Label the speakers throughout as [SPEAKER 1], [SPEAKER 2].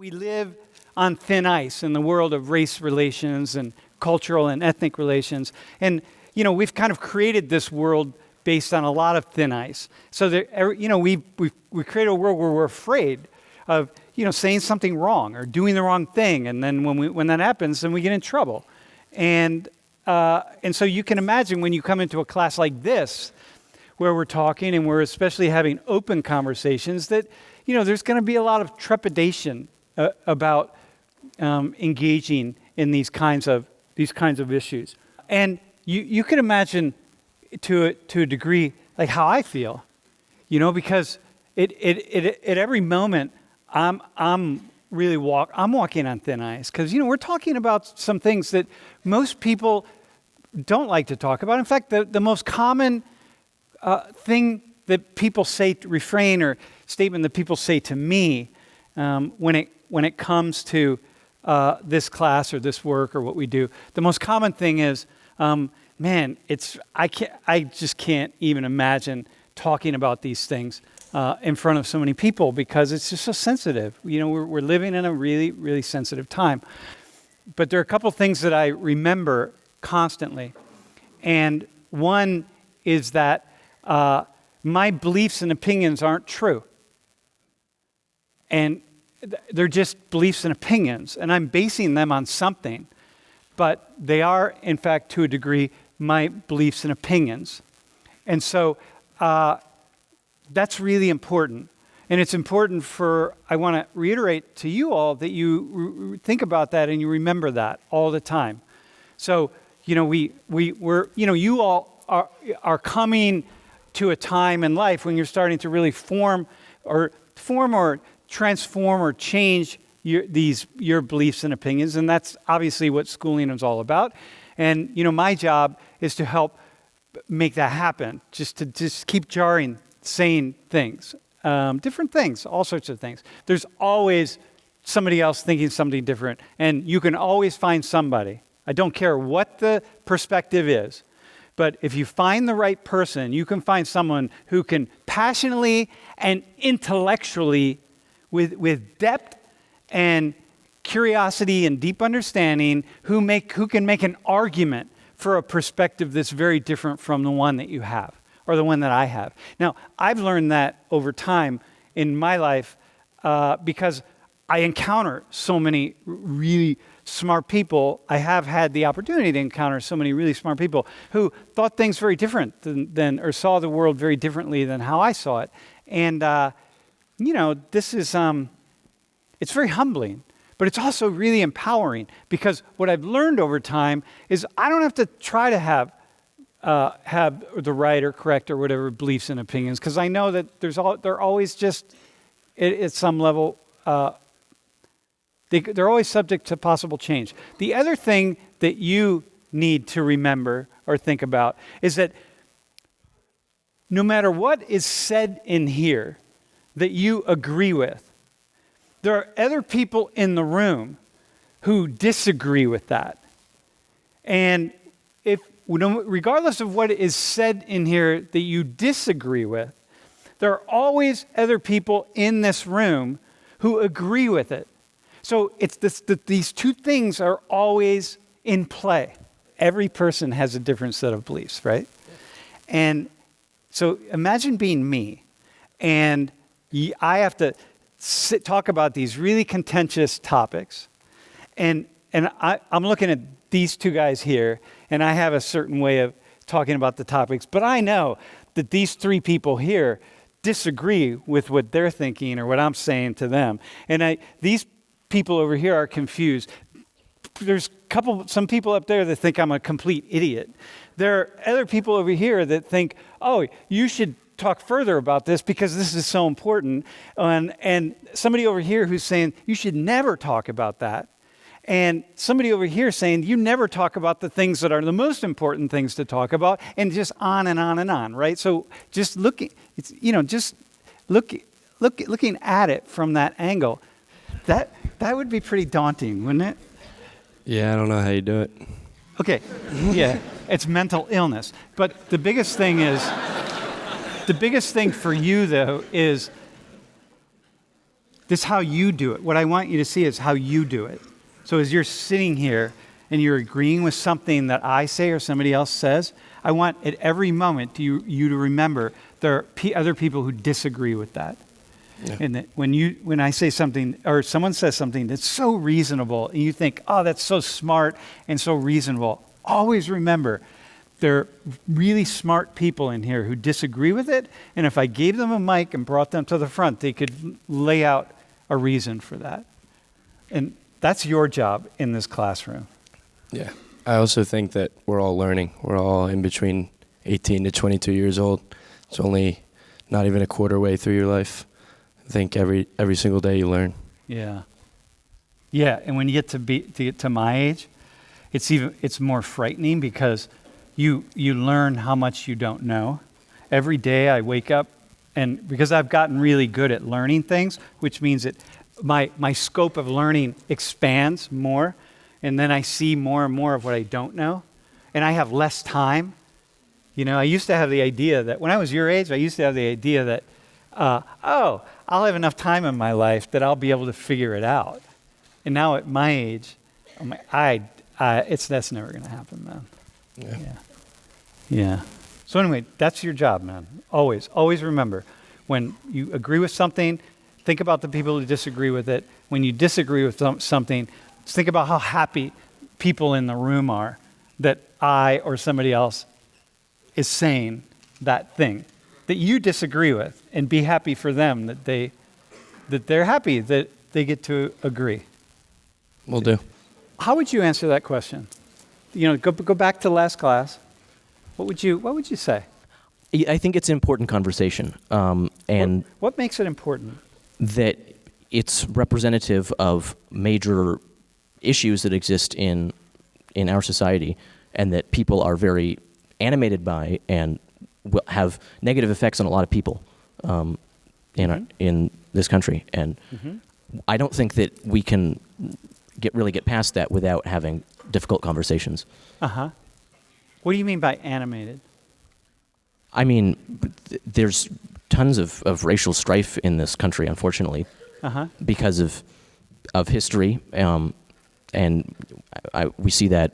[SPEAKER 1] We live on thin ice in the world of race relations and cultural and ethnic relations. And, we've kind of created this world based on a lot of thin ice. So, we created a world where we're afraid of, saying something wrong or doing the wrong thing. And then when that happens, then we get in trouble. And so you can imagine when you come into a class like this, where we're talking and we're especially having open conversations, that, there's going to be a lot of trepidation about engaging in these kinds of issues. And you can imagine to a degree like how I feel, because at every moment I'm walking on thin ice, because we're talking about some things that most people don't like to talk about. In fact, the most common thing that people say, refrain or statement that people say to me when it comes to this class or this work or what we do, the most common thing is, I just can't even imagine talking about these things in front of so many people because it's just so sensitive. We're living in a really, really sensitive time. But there are a couple things that I remember constantly. And one is that my beliefs and opinions aren't true. And they're just beliefs and opinions. And I'm basing them on something. But they are, in fact, to a degree, my beliefs and opinions. And so that's really important. And it's important I want to reiterate to you all that you think about that and you remember that all the time. So, we're you all are coming to a time in life when you're starting to really form or transform or change your beliefs and opinions, and that's obviously what schooling is all about. And my job is to help make that happen, just keep jarring, saying things, different things, all sorts of things. There's always somebody else thinking something different, and you can always find somebody. I don't care what the perspective is, but if you find the right person, you can find someone who can passionately and intellectually, with depth and curiosity and deep understanding, who can make an argument for a perspective that's very different from the one that you have or the one that I have. Now, I've learned that over time in my life because I encounter so many really smart people. I have had the opportunity to encounter so many really smart people who thought things very different than or saw the world very differently than how I saw it. And, this is, it's very humbling, but it's also really empowering because what I've learned over time is I don't have to try to have the right or correct or whatever beliefs and opinions, because I know that they're always just, at some level, they're always subject to possible change. The other thing that you need to remember or think about is that no matter what is said in here that you agree with, there are other people in the room who disagree with that. And regardless of what is said in here that you disagree with, there are always other people in this room who agree with it. So it's these two things are always in play. Every person has a different set of beliefs, right? And so imagine being me, and I have to talk about these really contentious topics, and I'm looking at these two guys here, and I have a certain way of talking about the topics, but I know that these three people here disagree with what they're thinking or what I'm saying to them, and these people over here are confused. There's some people up there that think I'm a complete idiot. There are other people over here that think, oh, you should talk further about this because this is so important. And somebody over here who's saying, you should never talk about that. And somebody over here saying, you never talk about the things that are the most important things to talk about, and just on and on and on, right? So just looking at it from that angle, that would be pretty daunting, wouldn't it?
[SPEAKER 2] Yeah, I don't know how you do it.
[SPEAKER 1] Okay, yeah, it's mental illness. But the biggest thing for you, though, is This is how you do it. What I want you to see is how you do it. So as you're sitting here and you're agreeing with something that I say or somebody else says, I want at every moment you to remember there are other people who disagree with that. Yeah. And that when I say something or someone says something that's so reasonable and you think, oh, that's so smart and so reasonable, always remember there are really smart people in here who disagree with it. And if I gave them a mic and brought them to the front, they could lay out a reason for that. And that's your job in this classroom.
[SPEAKER 2] Yeah. I also think that we're all learning. We're all in between 18 to 22 years old. It's only not even a quarter way through your life. I think every single day you learn.
[SPEAKER 1] Yeah. Yeah, and when you get to my age, it's more frightening because you learn how much you don't know. Every day I wake up, and because I've gotten really good at learning things, which means that my scope of learning expands more, and then I see more and more of what I don't know, and I have less time. You know, I used to have the idea that when I was your age, I used to have the idea that, I'll have enough time in my life that I'll be able to figure it out. And now at my age, I'm like, that's never going to happen, man. Yeah. So anyway, that's your job, man. Always remember, when you agree with something, think about the people who disagree with it. When you disagree with something, think about how happy people in the room are that I or somebody else is saying that thing that you disagree with, and be happy for them that they're happy that they get to agree.
[SPEAKER 2] Will do.
[SPEAKER 1] How would you answer that question? You know, go back to last class. What would you say?
[SPEAKER 3] I think it's an important conversation, and
[SPEAKER 1] what makes it important?
[SPEAKER 3] That it's representative of major issues that exist in our society, and that people are very animated by and will have negative effects on a lot of people in this country. And I don't think that we can really get past that without having difficult conversations.
[SPEAKER 1] What do you mean by animated?
[SPEAKER 3] I mean, there's tons of racial strife in this country, unfortunately, because of history, and we see that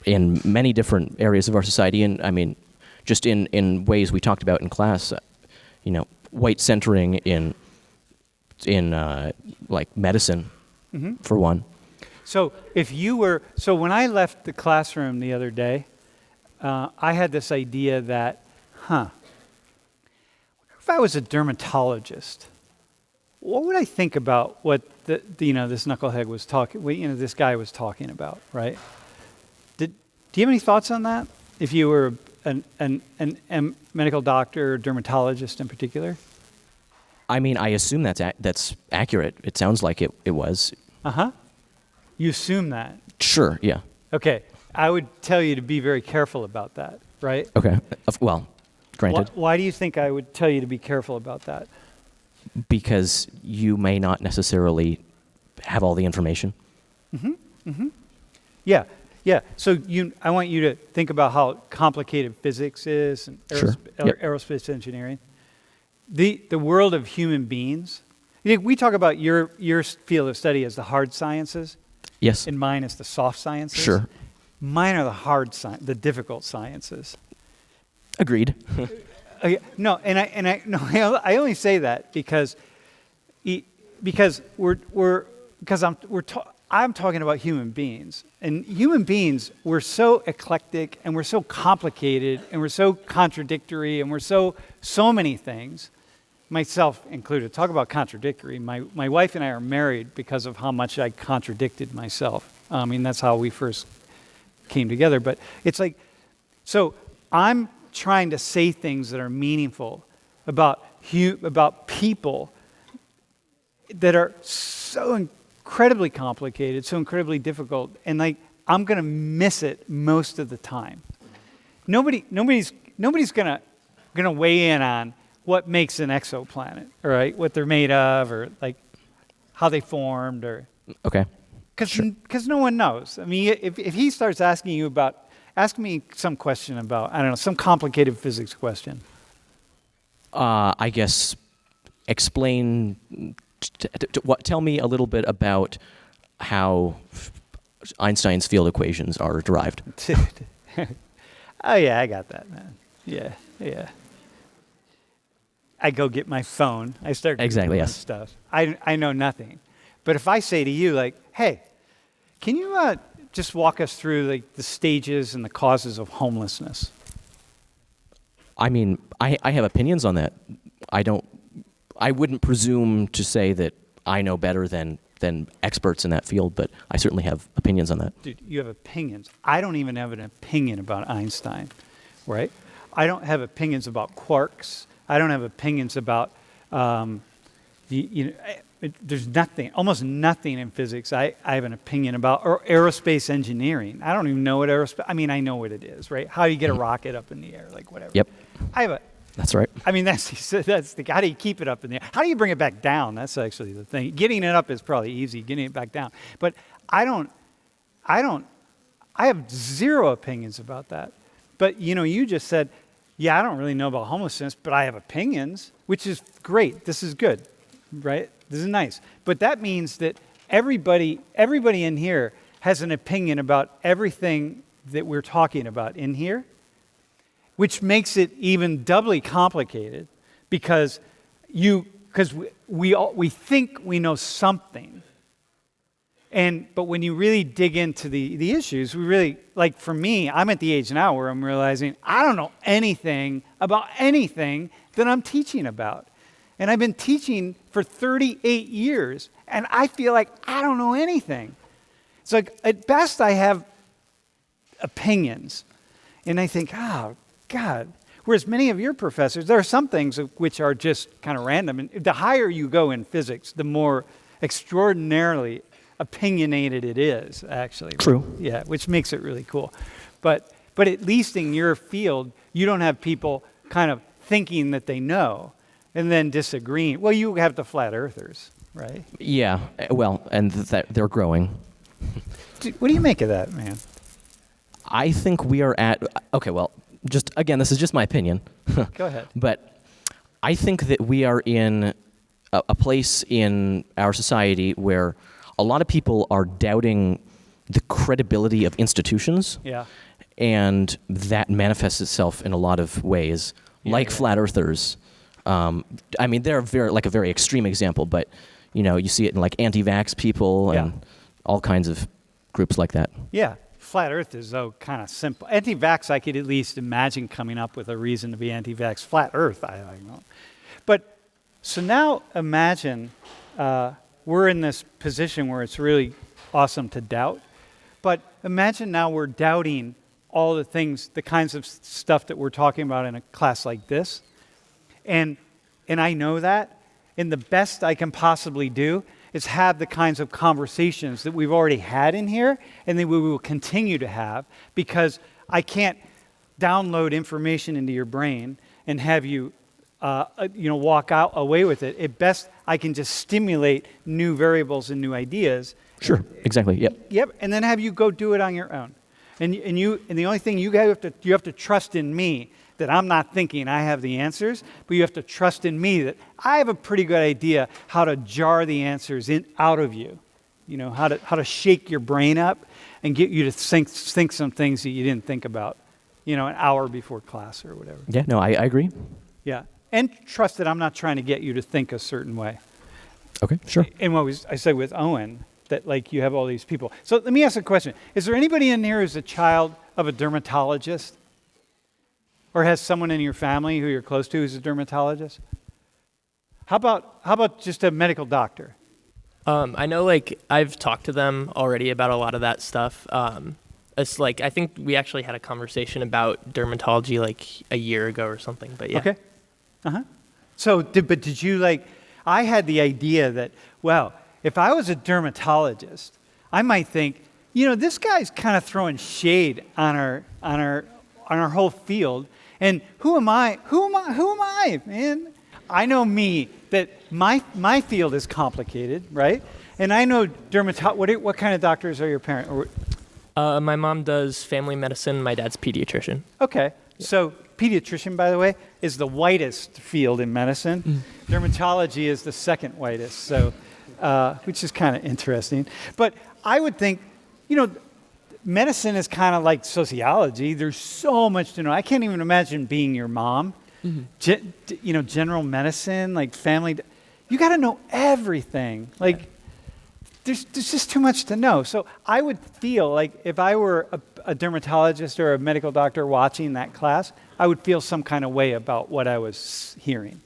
[SPEAKER 3] in many different areas of our society. And I mean, just in ways we talked about in class, white centering in like medicine, for one.
[SPEAKER 1] So when I left the classroom the other day, I had this idea that, if I was a dermatologist, what would I think about what this knucklehead was this guy was talking about, right? Do you have any thoughts on that? If you were a medical doctor or dermatologist in particular?
[SPEAKER 3] I mean, I assume that's accurate. It sounds like it was.
[SPEAKER 1] You assume that?
[SPEAKER 3] Sure, yeah.
[SPEAKER 1] Okay, I would tell you to be very careful about that, right?
[SPEAKER 3] Okay, well, granted.
[SPEAKER 1] Why do you think I would tell you to be careful about that?
[SPEAKER 3] Because you may not necessarily have all the information.
[SPEAKER 1] Yeah. So I want you to think about how complicated physics is and aerospace engineering. The world of human beings. We talk about your field of study as the hard sciences.
[SPEAKER 3] Yes.
[SPEAKER 1] And mine is the soft sciences.
[SPEAKER 3] Sure.
[SPEAKER 1] Mine are the difficult sciences.
[SPEAKER 3] Agreed.
[SPEAKER 1] I only say that because I'm talking about human beings, and human beings, we're so eclectic and we're so complicated and we're so contradictory and we're so many things, myself included. Talk about contradictory. My wife and I are married because of how much I contradicted myself. I mean, that's how we first came together. But it's like, so I'm trying to say things that are meaningful about people that are so incredibly complicated, so incredibly difficult, and like I'm gonna miss it most of the time. Nobody's gonna weigh in on what makes an exoplanet, all right? What they're made of, or like how they formed, or
[SPEAKER 3] okay.
[SPEAKER 1] Because no one knows. I mean, if he starts asking me some question about, I don't know, some complicated physics question.
[SPEAKER 3] I guess explain Tell me a little bit about how Einstein's field equations are derived.
[SPEAKER 1] Oh yeah, I got that, man. Yeah. I go get my phone. I start
[SPEAKER 3] Exactly,
[SPEAKER 1] Googling
[SPEAKER 3] yes.
[SPEAKER 1] stuff. I know nothing. But if I say to you, like, hey, can you just walk us through like the stages and the causes of homelessness?
[SPEAKER 3] I mean, I have opinions on that. I wouldn't presume to say that I know better than experts in that field, but I certainly have opinions on that.
[SPEAKER 1] Dude, you have opinions. I don't even have an opinion about Einstein, right? I don't have opinions about quarks. I don't have opinions about, there's nothing, almost nothing in physics I have an opinion about, or aerospace engineering. I don't even know what I know what it is, right? How do you get a rocket up in the air, like whatever.
[SPEAKER 3] Yep. That's right.
[SPEAKER 1] I mean, that's the, how do you keep it up in the air? How do you bring it back down? That's actually the thing. Getting it up is probably easy, getting it back down. But I have zero opinions about that. But, you just said, yeah, I don't really know about homelessness, but I have opinions, which is great. This is good, right? This is nice. But that means that everybody in here has an opinion about everything that we're talking about in here, which makes it even doubly complicated because we think we know something. But when you really dig into the issues, we really, like for me, I'm at the age now where I'm realizing I don't know anything about anything that I'm teaching about. And I've been teaching for 38 years, and I feel like I don't know anything. It's like, at best, I have opinions. And I think, oh, God. Whereas many of your professors, there are some things which are just kind of random. And the higher you go in physics, the more extraordinarily opinionated it is, actually.
[SPEAKER 3] True.
[SPEAKER 1] Yeah, which makes it really cool. But at least in your field, you don't have people kind of thinking that they know and then disagreeing. Well, you have the flat earthers, right?
[SPEAKER 3] Yeah, well, and they're growing.
[SPEAKER 1] Dude, what do you make of that, man?
[SPEAKER 3] I think we are at, okay, well, just again, this is just my opinion.
[SPEAKER 1] Go ahead.
[SPEAKER 3] But I think that we are in a place in our society where a lot of people are doubting the credibility of institutions.
[SPEAKER 1] Yeah.
[SPEAKER 3] And that manifests itself in a lot of ways, like flat earthers. I mean, they're a very extreme example, but you see it in like anti-vax people and all kinds of groups like that.
[SPEAKER 1] Yeah. Flat Earth is, though, kind of simple. Anti-vax, I could at least imagine coming up with a reason to be anti-vax. Flat Earth, I don't know. But, so now imagine we're in this position where it's really awesome to doubt. But imagine now we're doubting all the things, the kinds of stuff that we're talking about in a class like this. And I know that. And the best I can possibly do is have the kinds of conversations that we've already had in here and that we will continue to have, because I can't download information into your brain and have you walk away with it. At best, I can just stimulate new variables and new ideas.
[SPEAKER 3] Sure, exactly, yep.
[SPEAKER 1] Yep, and then have you go do it on your own. And the only thing you have to trust in me that I'm not thinking I have the answers, but you have to trust in me that I have a pretty good idea how to jar the answers out of you. How to shake your brain up and get you to think some things that you didn't think about, an hour before class or whatever.
[SPEAKER 3] Yeah, no, I agree.
[SPEAKER 1] Yeah, and trust that I'm not trying to get you to think a certain way.
[SPEAKER 3] Okay, sure.
[SPEAKER 1] And I said with Owen, that like you have all these people. So let me ask a question. Is there anybody in here who's a child of a dermatologist? Or has someone in your family who you're close to who's a dermatologist? How about just a medical doctor?
[SPEAKER 4] I know, I've talked to them already about a lot of that stuff. It's I think we actually had a conversation about dermatology a year ago or something, but yeah.
[SPEAKER 1] Okay. Uh-huh. So, did you I had the idea that, well, if I was a dermatologist, I might think, this guy's kind of throwing shade on our whole field. And who am I? Who am I, man? I know me, that my field is complicated, right? And I know what kind of doctors are your parents?
[SPEAKER 4] My mom does family medicine. My dad's pediatrician.
[SPEAKER 1] Okay. So pediatrician, by the way, is the whitest field in medicine. Dermatology is the second whitest, so which is kind of interesting. But I would think, medicine is kind of like sociology. There's so much to know. I can't even imagine being your mom. General medicine, like family. You got to know everything. Like, there's just too much to know. So I would feel like if I were a dermatologist or a medical doctor watching that class, I would feel some kind of way about what I was hearing.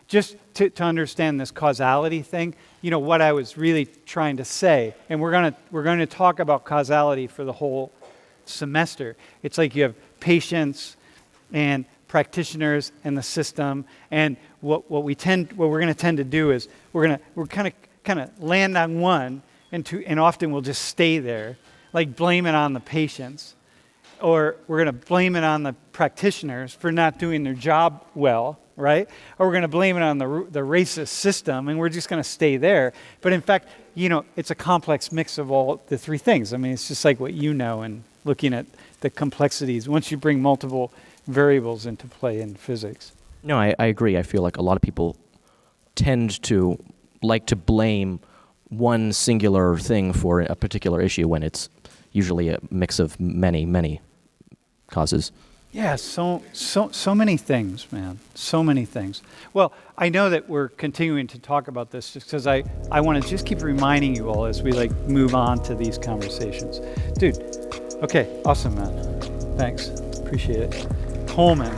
[SPEAKER 1] Just to understand this causality thing, what I was really trying to say. And we're going to talk about causality for the whole semester. It's like you have patients and practitioners and the system, and what we're going to tend to do is we're kind of land on one, and often we'll just stay there, like blame it on the patients, or we're going to blame it on the practitioners for not doing their job well, right? Or we're going to blame it on the racist system, and we're just going to stay there. But in fact, it's a complex mix of all the three things. I mean, it's just like what and looking at the complexities once you bring multiple variables into play in physics.
[SPEAKER 3] No, I agree. I feel like a lot of people tend to like to blame one singular thing for a particular issue when it's usually a mix of many causes.
[SPEAKER 1] Yeah, so many things, man. So many things. Well, I know that we're continuing to talk about this just because I want to just keep reminding you all as we move on to these conversations. Dude, okay, awesome, man. Thanks. Appreciate it. Coleman.